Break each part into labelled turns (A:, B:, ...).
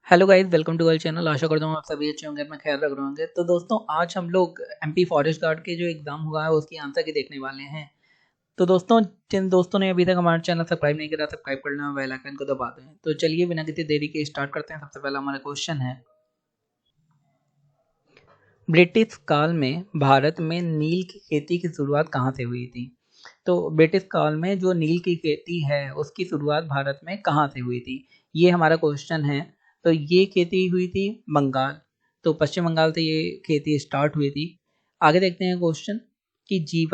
A: Hello guys, welcome to our channel. आशा करता हूँ आप सभी अच्छे होंगे, अपना ख्याल रख रहे होंगे। तो दोस्तों, आज हम लोग एमपी फॉरेस्ट गार्ड के जो एग्जाम हुआ है उसकी आंसर की देखने वाले हैं। तो दोस्तों, जिन दोस्तों ने अभी तक हमारा चैनल सब्सक्राइब नहीं किया, सब्सक्राइब कर लेना, बेल आइकन को दबा दें। तो चलिए बिना किसी देरी के स्टार्ट करते हैं। सबसे पहला हमारा क्वेश्चन है, ब्रिटिश काल में भारत में नील की खेती की शुरुआत कहाँ से हुई थी? तो ब्रिटिश काल में जो नील की खेती है उसकी शुरुआत भारत में कहाँ से हुई थी, ये हमारा क्वेश्चन है। तो ये खेती हुई थी बंगाल, तो पश्चिम बंगाल से ये खेती स्टार्ट हुई थी। आगे देखते हैं क्वेश्चन कि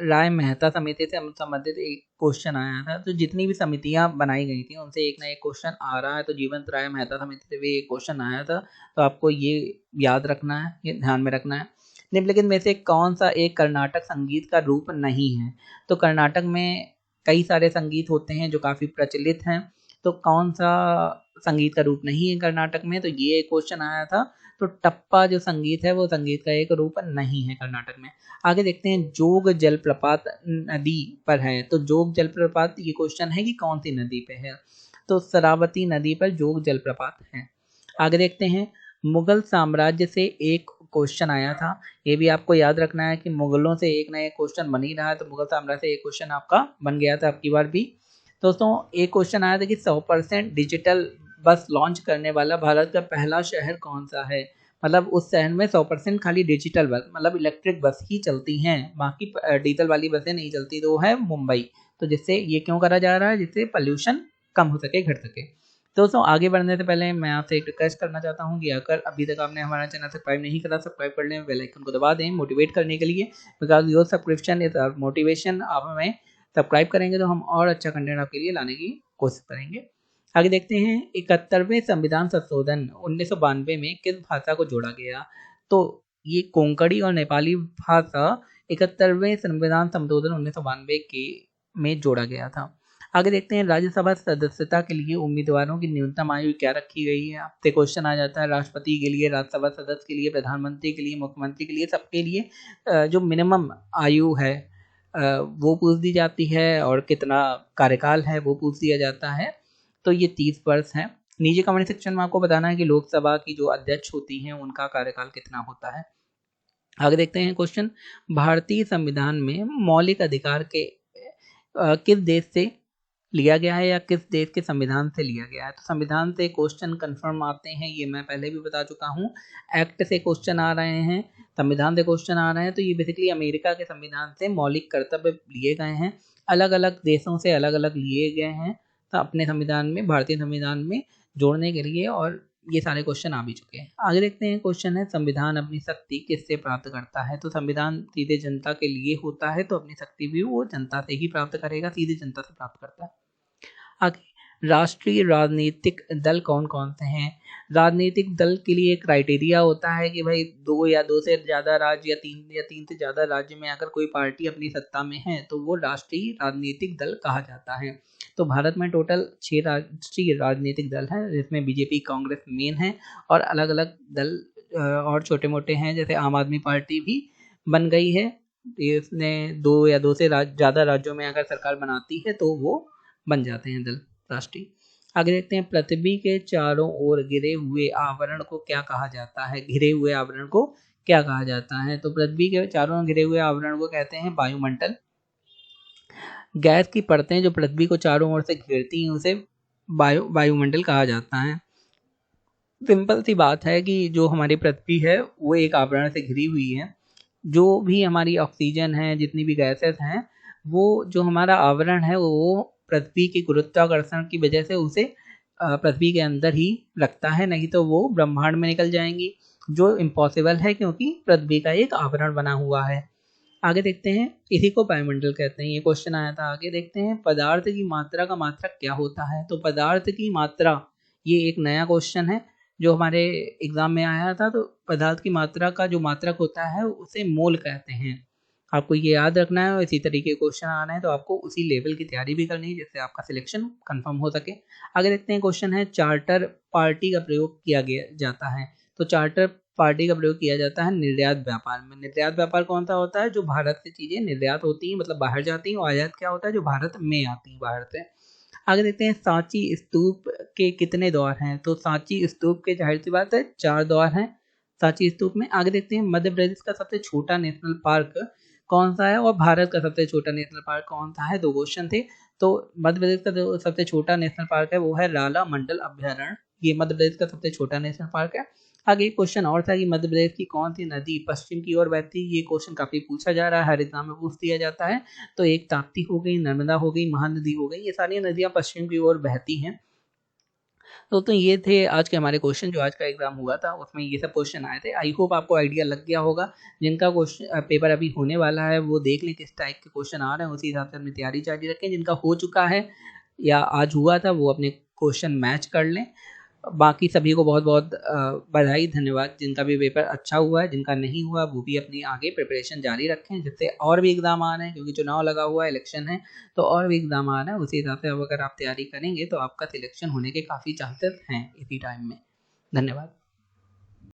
A: राय मेहता समिति से संबंधित एक क्वेश्चन आया था। तो जितनी भी समितियां बनाई गई थी उनसे एक ना एक क्वेश्चन आ रहा है। तो जीवंत राय मेहता समिति से भी एक क्वेश्चन आया था। तो आपको ये याद रखना है, ये ध्यान में रखना है। निम्नलिखित में से कौन सा एक कर्नाटक संगीत का रूप नहीं है? तो कर्नाटक में कई सारे संगीत होते हैं जो काफ़ी प्रचलित हैं। तो कौन सा संगीत का रूप नहीं है कर्नाटक में? तो ये एक क्वेश्चन आया था। तो टप्पा जो संगीत है वो संगीत का एक रूप नहीं है कर्नाटक में। आगे देखते हैं, जोग जलप्रपात नदी पर है। तो जोग जलप्रपात, ये क्वेश्चन है कि कौन सी नदी पे है? तो शरावती नदी पर जोग जलप्रपात है। आगे देखते हैं, मुगल साम्राज्य से एक क्वेश्चन आया था। ये भी आपको याद रखना है कि मुगलों से एक ना एक क्वेश्चन बन ही रहा है। तो मुगल साम्राज्य से एक क्वेश्चन आपका बन गया था आपकी बार भी। दोस्तों, एक क्वेश्चन आया था कि 100% डिजिटल बस लॉन्च करने वाला भारत का पहला शहर कौन सा है? मतलब उस शहर में 100% खाली डिजिटल बस, मतलब इलेक्ट्रिक बस ही चलती हैं, बाकी डीजल वाली बसें नहीं चलती। तो वो है मुंबई। तो जिससे ये क्यों करा जा रहा है? जिससे पॉल्यूशन कम हो सके, घट सके। दोस्तों, आगे बढ़ने से पहले मैं आपसे एक रिक्वेस्ट करना चाहता हूँ कि अगर अभी तक आपने हमारा चैनल सब्सक्राइब नहीं करा, सब्सक्राइब कर लें, बेल आइकन को दबा दें मोटिवेट करने के लिए। Because your subscription is our motivation. आप हमें सब्सक्राइब करेंगे तो हम और अच्छा कंटेंट आपके लिए लाने की कोशिश करेंगे। आगे देखते हैं, 71वें संविधान संशोधन 1992 में किस भाषा को जोड़ा गया? तो ये कोंकणी और नेपाली भाषा 71वें संविधान संशोधन 1992 के में जोड़ा गया था। आगे देखते हैं, राज्यसभा सदस्यता के लिए उम्मीदवारों की न्यूनतम आयु क्या रखी गई है? आपसे क्वेश्चन आ जाता है राष्ट्रपति के लिए, राज्यसभा सदस्य के लिए, प्रधानमंत्री के लिए, मुख्यमंत्री के लिए, सबके लिए जो मिनिमम आयु है वो पूछ दी जाती है, और कितना कार्यकाल है वो पूछ दिया जाता है। तो ये 30 वर्ष है। नीचे कमेंट सेक्शन में आपको बताना है कि लोकसभा की जो अध्यक्ष होती हैं उनका कार्यकाल कितना होता है। आगे देखते हैं क्वेश्चन, भारतीय संविधान में मौलिक अधिकार के किस देश से लिया गया है या किस देश के संविधान से लिया गया है? तो संविधान से क्वेश्चन कंफर्म आते हैं, ये मैं पहले भी बता चुका हूँ। एक्ट से क्वेश्चन आ रहे हैं, संविधान से क्वेश्चन आ रहे हैं। तो ये बेसिकली अमेरिका के संविधान से मौलिक कर्तव्य लिए गए हैं, अलग अलग देशों से अलग अलग लिए गए हैं। तो अपने संविधान में, भारतीय संविधान में जोड़ने के लिए, और ये सारे क्वेश्चन आ भी चुके हैं। आगे देखते हैं, क्वेश्चन है, संविधान अपनी शक्ति किससे प्राप्त करता है? तो संविधान सीधे जनता के लिए होता है, तो अपनी शक्ति भी वो जनता से ही प्राप्त करेगा, सीधे जनता से प्राप्त करता है। आगे, राष्ट्रीय राजनीतिक दल कौन कौन से हैं? राजनीतिक दल के लिए क्राइटेरिया होता है कि भाई दो या दो से ज़्यादा राज्य या तीन से ज़्यादा राज्य में अगर कोई पार्टी अपनी सत्ता में है तो वो राष्ट्रीय राजनीतिक दल कहा जाता है। तो भारत में टोटल 6 राष्ट्रीय राजनीतिक दल हैं, जिसमें बीजेपी, कांग्रेस मेन है, और अलग अलग दल और छोटे मोटे हैं, जैसे आम आदमी पार्टी भी बन गई है। इसने दो या दो से ज़्यादा राज्यों में अगर सरकार बनाती है तो वो बन जाते हैं दल राष्ट्रीय। आगे देखते हैं, पृथ्वी के चारों ओर घिरे हुए आवरण को क्या कहा जाता है? घिरे हुए आवरण को क्या कहा जाता है? तो पृथ्वी के चारों ओर घिरे हुए आवरण को कहते हैं वायुमंडल। गैस की परतें जो पृथ्वी को चारों ओर से घेरती हैं उसे वायुमंडल कहा जाता है। सिंपल सी बात है कि जो हमारी पृथ्वी है वो एक आवरण से घिरी हुई है। जो भी हमारी ऑक्सीजन है, जितनी भी गैसेस हैं, वो जो हमारा आवरण है वो पृथ्वी के गुरुत्वाकर्षण की वजह से उसे पृथ्वी के अंदर ही रखता है, नहीं तो वो ब्रह्मांड में निकल जाएंगी, जो इम्पॉसिबल है क्योंकि पृथ्वी का एक आवरण बना हुआ है। आगे देखते हैं, इसी को वायुमंडल कहते हैं। ये क्वेश्चन आया था। आगे देखते हैं, पदार्थ की मात्रा का मात्रक क्या होता है? तो पदार्थ की मात्रा, ये एक नया क्वेश्चन है जो हमारे एग्जाम में आया था। तो पदार्थ की मात्रा का जो मात्रक होता है उसे मोल कहते हैं। आपको ये याद रखना है, और इसी तरीके के क्वेश्चन आ रहे हैं तो आपको उसी लेवल की तैयारी भी करनी है जिससे आपका सिलेक्शन कंफर्म हो सके। आगे देखते हैं, क्वेश्चन है, चार्टर पार्टी का प्रयोग किया गया जाता है। तो चार्टर पार्टी का प्रयोग किया जाता है निर्यात व्यापार में। निर्यात व्यापार कौन सा होता है? जो भारत से चीजें निर्यात होती हैं, मतलब बाहर जाती हैं, और आयात क्या होता है? जो भारत में आती हैं बाहर से। आगे देखते हैं सांची स्तूप के कितने द्वार हैं। तो सांची स्तूप के जाहिर सी बात है 4 द्वार हैं सांची स्तूप में। आगे देखते हैं मध्य प्रदेश का सबसे छोटा नेशनल पार्क कौन सा है और भारत का सबसे छोटा नेशनल पार्क कौन सा है। 2 क्वेश्चन थे। तो मध्य प्रदेश का जो सबसे छोटा नेशनल पार्क है वो है लाला मंडल अभ्यारण्य, ये मध्य प्रदेश का सबसे छोटा नेशनल पार्क है। आगे एक क्वेश्चन और था कि मध्य प्रदेश की कौन सी नदी पश्चिम की ओर बहती है। ये क्वेश्चन काफी पूछा जा रहा है, हर एग्जाम में पूछ दिया जाता है। तो एक ताप्ती हो गई, नर्मदा हो गई, महानदी हो गई, ये सारी नदियां पश्चिम की ओर बहती हैं। तो ये थे आज के हमारे क्वेश्चन जो आज का एग्जाम हुआ था, उसमें ये सब क्वेश्चन आए थे। आई होप आपको आइडिया लग गया होगा। जिनका क्वेश्चन पेपर अभी होने वाला है वो देख लें किस टाइप के क्वेश्चन आ रहे हैं, उसी हिसाब से अपनी तैयारी जारी रखें। जिनका हो चुका है या आज हुआ था वो अपने क्वेश्चन मैच कर लें। बाकी सभी को बहुत बहुत बधाई, धन्यवाद। जिनका भी पेपर अच्छा हुआ है, जिनका नहीं हुआ वो भी अपनी आगे प्रिपरेशन जारी रखें, जिससे और भी एग्जाम आ रहे हैं, क्योंकि चुनाव लगा हुआ है, इलेक्शन है, तो और भी एग्जाम आ रहे हैं। उसी हिसाब से अब अगर आप तैयारी करेंगे तो आपका सिलेक्शन होने के काफ़ी चांसेस हैं इसी टाइम में। धन्यवाद।